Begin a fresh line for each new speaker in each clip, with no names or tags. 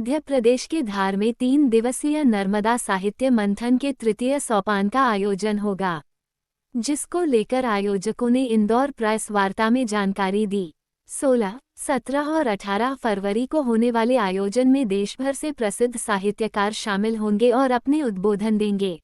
मध्य प्रदेश के धार में 3 दिवसीय नर्मदा साहित्य मंथन के तृतीय सोपान का आयोजन होगा, जिसको लेकर आयोजकों ने इंदौर प्रेस वार्ता में जानकारी दी। 16, 17 और 18 फरवरी को होने वाले आयोजन में देश भर से प्रसिद्ध साहित्यकार शामिल होंगे और अपने उद्बोधन देंगे।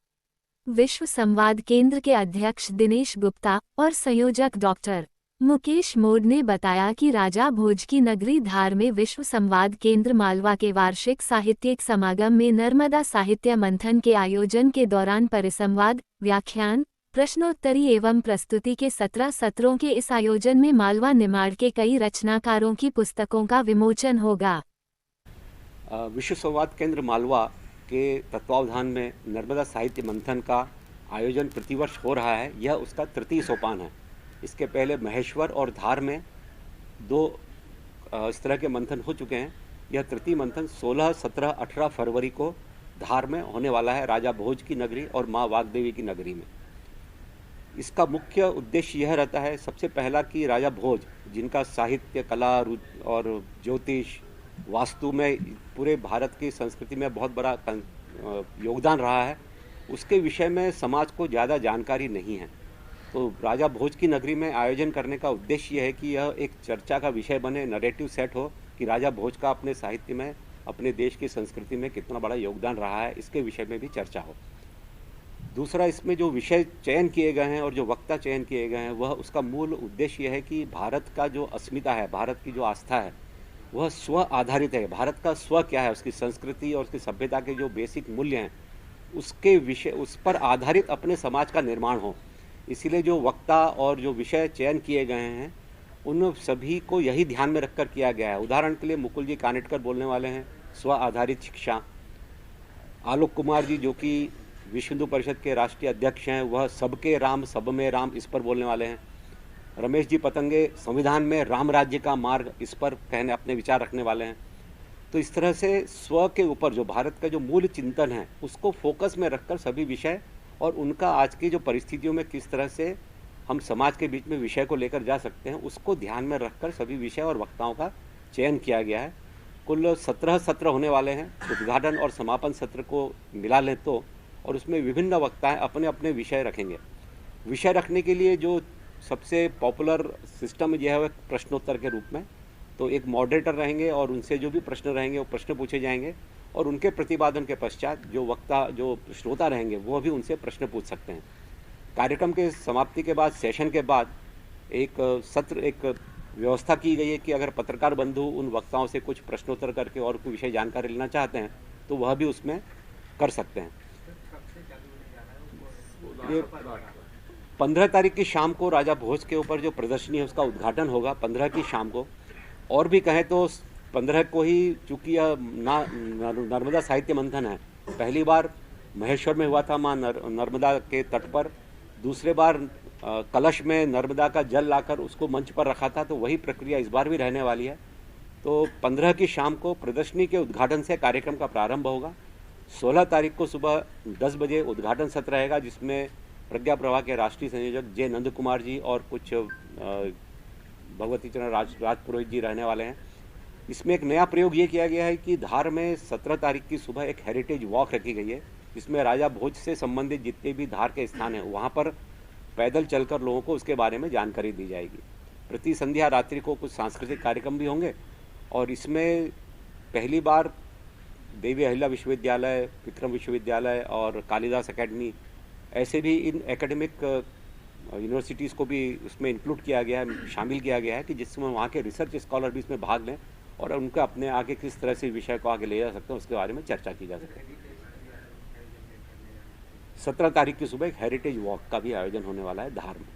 विश्व संवाद केंद्र के अध्यक्ष दिनेश गुप्ता और संयोजक डॉक्टर मुकेश मोड ने बताया कि राजा भोज की नगरी धार में विश्व संवाद केंद्र मालवा के वार्षिक साहित्यिक समागम में नर्मदा साहित्य मंथन के आयोजन के दौरान परिसंवाद, व्याख्यान, प्रश्नोत्तरी एवं प्रस्तुति के 17 सत्रों के इस आयोजन में मालवा निमाड़ के कई रचनाकारों की पुस्तकों का विमोचन होगा।
विश्व संवाद केंद्र मालवा के तत्वावधान में नर्मदा साहित्य मंथन का आयोजन प्रतिवर्ष हो रहा है। यह उसका तृतीय सोपान है। इसके पहले महेश्वर और धार में 2 इस तरह के मंथन हो चुके हैं। यह तृतीय मंथन 16, 17, 18 फरवरी को धार में होने वाला है, राजा भोज की नगरी और माँ वाग्देवी की नगरी में। इसका मुख्य उद्देश्य यह रहता है, सबसे पहला कि राजा भोज, जिनका साहित्य, कला और ज्योतिष, वास्तु में पूरे भारत की संस्कृति में बहुत बड़ा योगदान रहा है, उसके विषय में समाज को ज़्यादा जानकारी नहीं है। तो राजा भोज की नगरी में आयोजन करने का उद्देश्य यह है कि यह एक चर्चा का विषय बने, नरेटिव सेट हो कि राजा भोज का अपने साहित्य में, अपने देश की संस्कृति में कितना बड़ा योगदान रहा है, इसके विषय में भी चर्चा हो। दूसरा, इसमें जो विषय चयन किए गए हैं और जो वक्ता चयन किए गए हैं, वह उसका मूल उद्देश्य यह है कि भारत का जो अस्मिता है, भारत की जो आस्था है, वह स्व आधारित है। भारत का स्व क्या है, उसकी संस्कृति और उसकी सभ्यता के जो बेसिक मूल्य हैं, उसके विषय, उस पर आधारित अपने समाज का निर्माण हो। इसीलिए जो वक्ता और जो विषय चयन किए गए हैं, उन सभी को यही ध्यान में रखकर किया गया है। उदाहरण के लिए मुकुल जी कानेटकर बोलने वाले हैं स्व आधारित शिक्षा। आलोक कुमार जी, जो कि विश्व हिंदू परिषद के राष्ट्रीय अध्यक्ष हैं, वह सबके राम, सब में राम, इस पर बोलने वाले हैं। रमेश जी पतंगे संविधान में राम राज्य का मार्ग, इस पर कहने अपने विचार रखने वाले हैं। तो इस तरह से स्व के ऊपर जो भारत का जो मूल चिंतन है, उसको फोकस में रखकर सभी विषय और उनका आज की जो परिस्थितियों में किस तरह से हम समाज के बीच में विषय को लेकर जा सकते हैं, उसको ध्यान में रखकर सभी विषय और वक्ताओं का चयन किया गया है। कुल 17 सत्र होने वाले हैं। उद्घाटन और समापन सत्र को मिला लें तो, और उसमें विभिन्न वक्ताएं अपने अपने विषय रखेंगे। विषय रखने के लिए जो सबसे पॉपुलर सिस्टम यह है प्रश्नोत्तर के रूप में। तो एक मॉडरेटर रहेंगे और उनसे जो भी प्रश्न रहेंगे वो प्रश्न पूछे जाएंगे, और उनके प्रतिपादन के पश्चात जो वक्ता, जो श्रोता रहेंगे, वो भी उनसे प्रश्न पूछ सकते हैं। कार्यक्रम के समाप्ति के बाद, सेशन के बाद एक सत्र, एक व्यवस्था की गई है कि अगर पत्रकार बंधु उन वक्ताओं से कुछ प्रश्नोत्तर करके और कोई विषय जानकारी लेना चाहते हैं तो वह भी उसमें कर सकते हैं। ये 15 तारीख की शाम को राजा भोज के ऊपर जो प्रदर्शनी है उसका उद्घाटन होगा, 15 की शाम को। और भी कहें तो 15 को ही, चूँकि यह नर्मदा साहित्य मंथन है, पहली बार महेश्वर में हुआ था माँ नर्मदा के तट पर, दूसरे बार कलश में नर्मदा का जल लाकर उसको मंच पर रखा था, तो वही प्रक्रिया इस बार भी रहने वाली है। तो 15 की शाम को प्रदर्शनी के उद्घाटन से कार्यक्रम का प्रारंभ होगा। 16 तारीख को सुबह 10 बजे उद्घाटन सत्र रहेगा, जिसमें प्रज्ञा प्रवाह के राष्ट्रीय संयोजक जे नंद कुमार जी और कुछ भगवती चरण राजपुरोहित जी रहने वाले हैं। इसमें एक नया प्रयोग ये किया गया है कि धार में 17 तारीख की सुबह एक हेरिटेज वॉक रखी गई है, जिसमें राजा भोज से संबंधित जितने भी धार के स्थान हैं, वहाँ पर पैदल चलकर लोगों को उसके बारे में जानकारी दी जाएगी। प्रति संध्या रात्रि को कुछ सांस्कृतिक कार्यक्रम भी होंगे, और इसमें पहली बार देवी अहिल्या विश्वविद्यालय, विक्रम विश्वविद्यालय और कालिदास एकेडमी, ऐसे भी इन एकेडमिक यूनिवर्सिटीज़ को भी उसमें इंक्लूड किया गया है, शामिल किया गया है, कि जिसमें वहाँ के रिसर्च स्कॉलर भी इसमें भाग लें और उनका अपने आगे किस तरह से विषय को आगे ले जा सकते हैं उसके बारे में चर्चा की जा सके। 17 तारीख की सुबह एक हेरिटेज वॉक का भी आयोजन होने वाला है धार में।